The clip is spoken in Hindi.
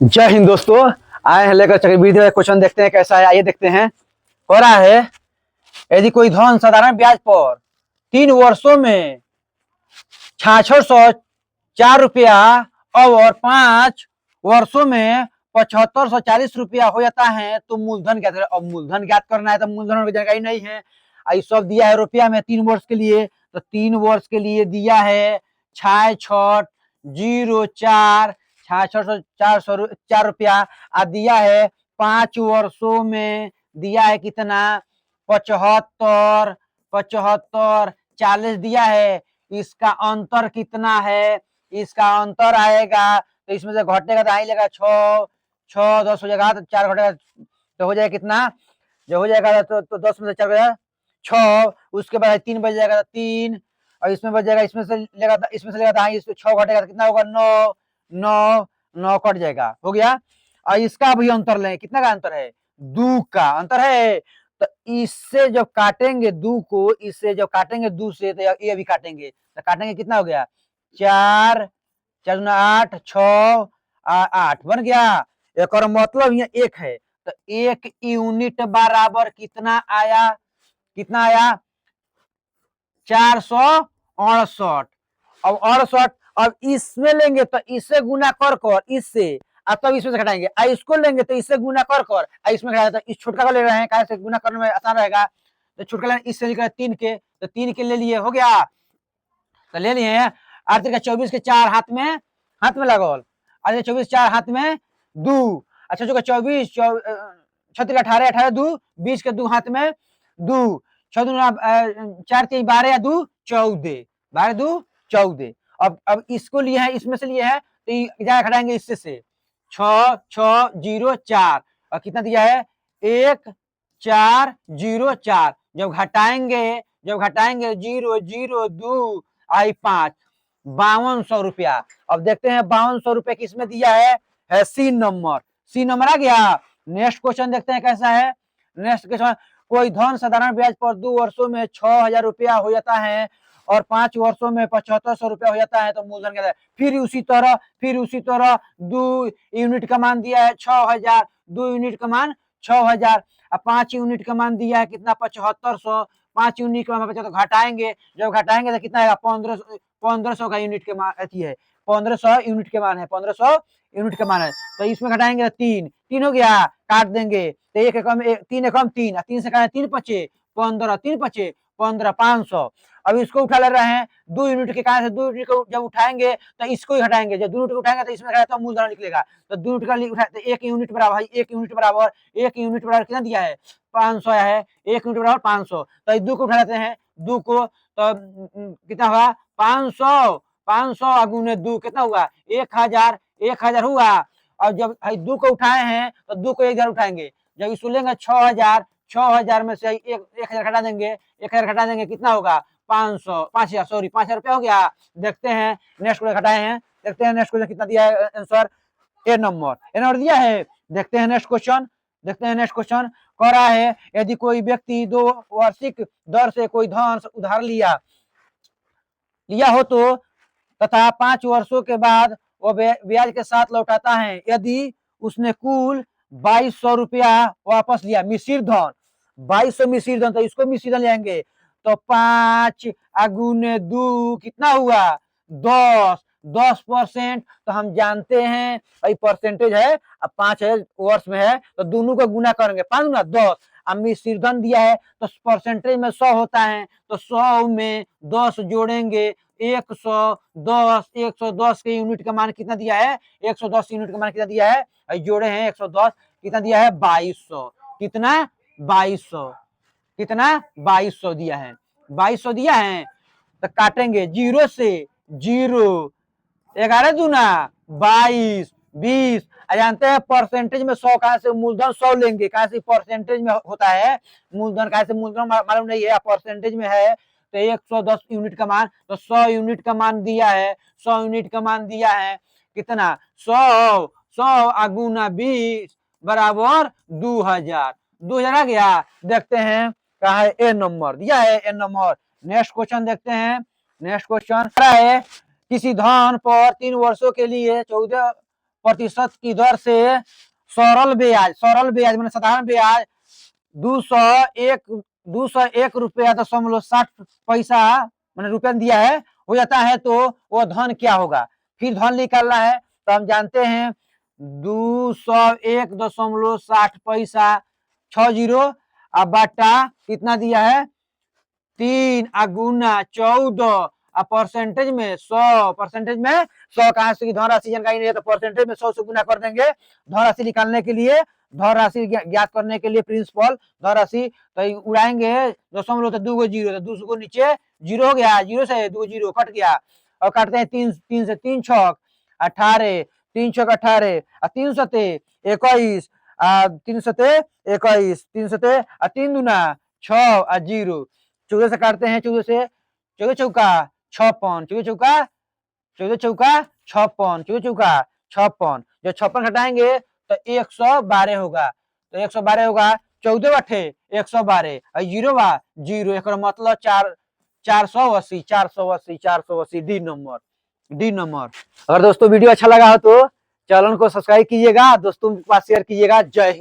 जय हिंद दोस्तों। आए हैं लेकर चक्रवृद्धि का क्वेश्चन, देखते हैं कैसा है। आइए देखते हैं। हो रहा है, यदि कोई धन साधारण ब्याज पर 3 वर्षों में 6604 रुपया और 5 वर्षों में 7540 रुपया हो जाता है तो मूलधन ज्ञात करें। अब मूलधन ज्ञात करना है तो मूलधन की जानकारी नहीं है। ये सब दिया है रुपया में 3 वर्ष के लिए, तो 3 वर्ष के लिए दिया है 6604 6604 रुपया। दिया है 5 वर्षों में दिया है कितना, 75 75 40 दिया है। इसका अंतर कितना है, इसका अंतर आएगा तो इसमें से घटेगा तो आई लेगा 6 6 10 हो जाएगा, तो 4 घटेगा तो हो जाएगा कितना, जो हो जाएगा तो 10 में से 4 बजेगा 6। उसके बाद 3 बच जाएगा तो 3, और इसमें बच जाएगा, इसमें से लेगा तो इसमें 6 घटेगा तो कितना होगा 9 9 9 कट जाएगा, हो गया। और इसका भी अंतर लें, कितना का अंतर है, 2 का अंतर है। तो इससे जब काटेंगे 2 को, इससे जब काटेंगे 2 से, तो ये भी काटेंगे तो काटेंगे कितना हो गया 4 4 8 6 8 बन गया। एक और मतलब यहाँ 1 है तो 1 यूनिट बराबर कितना आया, कितना आया 468। अब 68, अब इसमें लेंगे तो इससे गुना कर इससे, तब इसमें से घटाएंगे। इसको लेंगे तो इससे गुना कर इसमें घटाएंगे, तो इस छुटका को ले रहे हैं, कैसे गुना करने में आसान रहेगा। तो छुटका लेना, इससे निकला 3 के, तो 3 के ले लिए, हो गया। तो ले लिए आरती का 24 के 4 हाथ में लगल, आरती 24 4 हाथ में 2। अच्छा जो 24 छत्तीस 18 18 2 20 के 2 हाथ में 2 4 3 12 या 2 14 12 2 14। अब इसको लिए है, इसमें से लिए है तो इधर घटाएंगे इससे से 6 6 0 4 और कितना दिया है 1 4 0 4। जब घटाएंगे 0 0 2 आई 5, 5200 रुपया। अब देखते हैं 5200 रुपये किसमें दिया है सी नंबर, सी नंबर आ गया। नेक्स्ट क्वेश्चन देखते हैं कैसा है। नेक्स्ट क्वेश्चन, कोई धन साधारण ब्याज पर 2 वर्षों में 6000 रुपया हो जाता है और 5 वर्षों में 7500 रुपया हो जाता है तो मूलधन क्या है। फिर उसी तरह 2 यूनिट का मान दिया है 6000, 2 यूनिट का मान 6000, 5 यूनिट का मान दिया है कितना 7500। 5 यूनिट का मान तो घटाएंगे, जब घटाएंगे तो कितना आएगा 1500 का यूनिट के मान अथी है, 1500 यूनिट के मान है, 1500 यूनिट का मान है। तो इसमें घटाएंगे 3 हो गया, काट देंगे तो 1 एकम 3 एकम 3 3 से 3 पचे 15 3 पचे 15 500। अब इसको उठा ले रहे हैं 2 यूनिट के कारण से, 2 यूनिट को जब उठाएंगे तो इसको ही हटाएंगे, जब 2 यूनिट को उठाएंगे तो इसमें तो मूलधन निकलेगा। तो 2 यूनिट का उठाए तो 1 यूनिट बराबर 1 यूनिट बराबर 1 यूनिट बराबर कितना दिया है 500 है, 1 यूनिट बराबर 500। तो 2 को उठा लेते हैं 2 को, तो कितना होगा 500 500 गुने 2 कितना हुआ 1000 1000 हुआ। और जब 2 को उठाए हैं तो 2 को 1000 उठाएंगे, जब इसको लेंगे 6000 में से 1000 घटा देंगे, 1000 घटा देंगे कितना होगा 500 5000 सॉरी 5000 रुपया हो गया। देखते हैं नेक्स्ट क्वेश्चन घटाए हैं, देखते हैं नेक्स्ट क्वेश्चन कितना दिया है आंसर, ए नंबर दिया है। देखते हैं नेक्स्ट क्वेश्चन, कह रहा है यदि कोई व्यक्ति 2 वार्षिक दर से कोई धन उधार लिया हो तो तथा 5 वर्षों के बाद वो ब्याज के साथ लौटाता है, यदि उसने कुल 2200 रुपया वापस लिया मिश्रित धन, 2200 मिश्रित धन, तो इसको मिश्रित धन लेंगे तो 5 गुने 2 कितना हुआ 10%। तो हम जानते हैं भाई परसेंटेज है, अब 5 वर्ष में है तो दोनों को गुना करेंगे 5 गुना 10। अब मिश्रित धन दिया है तो परसेंटेज में 100 होता है तो 100 में 10 जोड़ेंगे 110 के यूनिट का मान कितना दिया है 110 यूनिट का मान कितना दिया है, जोड़े हैं 110 कितना दिया है 2200, कितना 2200, कितना 2200 दिया है, 2200 दिया है। तो काटेंगे 0 से 0, 11 दूना 22 20। जानते हैं परसेंटेज में 100 कहां से, मूलधन 100 लेंगे, कहां से परसेंटेज में होता है मूलधन, कहां से मूलधन मालूम नहीं है, परसेंटेज में है तो 110 यूनिट का मान, तो 100 यूनिट का मान दिया है, 100 यूनिट का मान दिया है कितना 100 गुना 20 बराबर 2000 आ गया। देखते हैं कहा है ए नंबर दिया है, ए नंबर। नेक्स्ट क्वेश्चन देखते हैं, नेक्स्ट क्वेश्चन है किसी धन पर 3 वर्षों के लिए 14 प्रतिशत की दर से सरल ब्याज मैंने साधारण ब्याज 201 रुपया 60 पैसा मैंने रुपया दिया है हो जाता है, तो वो धन क्या होगा। फिर धन निकालना है तो हम जानते हैं 201.60 6 जीरो अब बाटा कितना दिया है 3 गुना 14 परसेंटेज में 100 कहां से धनराशि जानकारी नहीं है तो परसेंटेज में 100 से गुना कर देंगे धनराशि निकालने के लिए, धनराशि ज्ञात करने के लिए प्रिंसिपल धनराशि तो उड़ाएंगे दशमलव तो 2 जीरो तो 2 को नीचे जीरो हो गया, जीरो से 2 जीरो कट गया और काटते हैं 3 से 3 छक 18 3 छक 18 3 सते 21 3 सते 21 3 सते 3 दूना 6 जीरो 14 से काटते हैं 14 से 14 चौका 56 14 चौका 14 चौका 56 14 चौका 56 जब 56 घटाएंगे तो 112 होगा, तो 112 होगा 14 अठे 112 और जीरो बा जीरो एक मतलब 480 डी नंबर। अगर दोस्तों वीडियो अच्छा लगा हो तो चैनल को सब्सक्राइब कीजिएगा, दोस्तों के पास शेयर कीजिएगा। जय हिंद।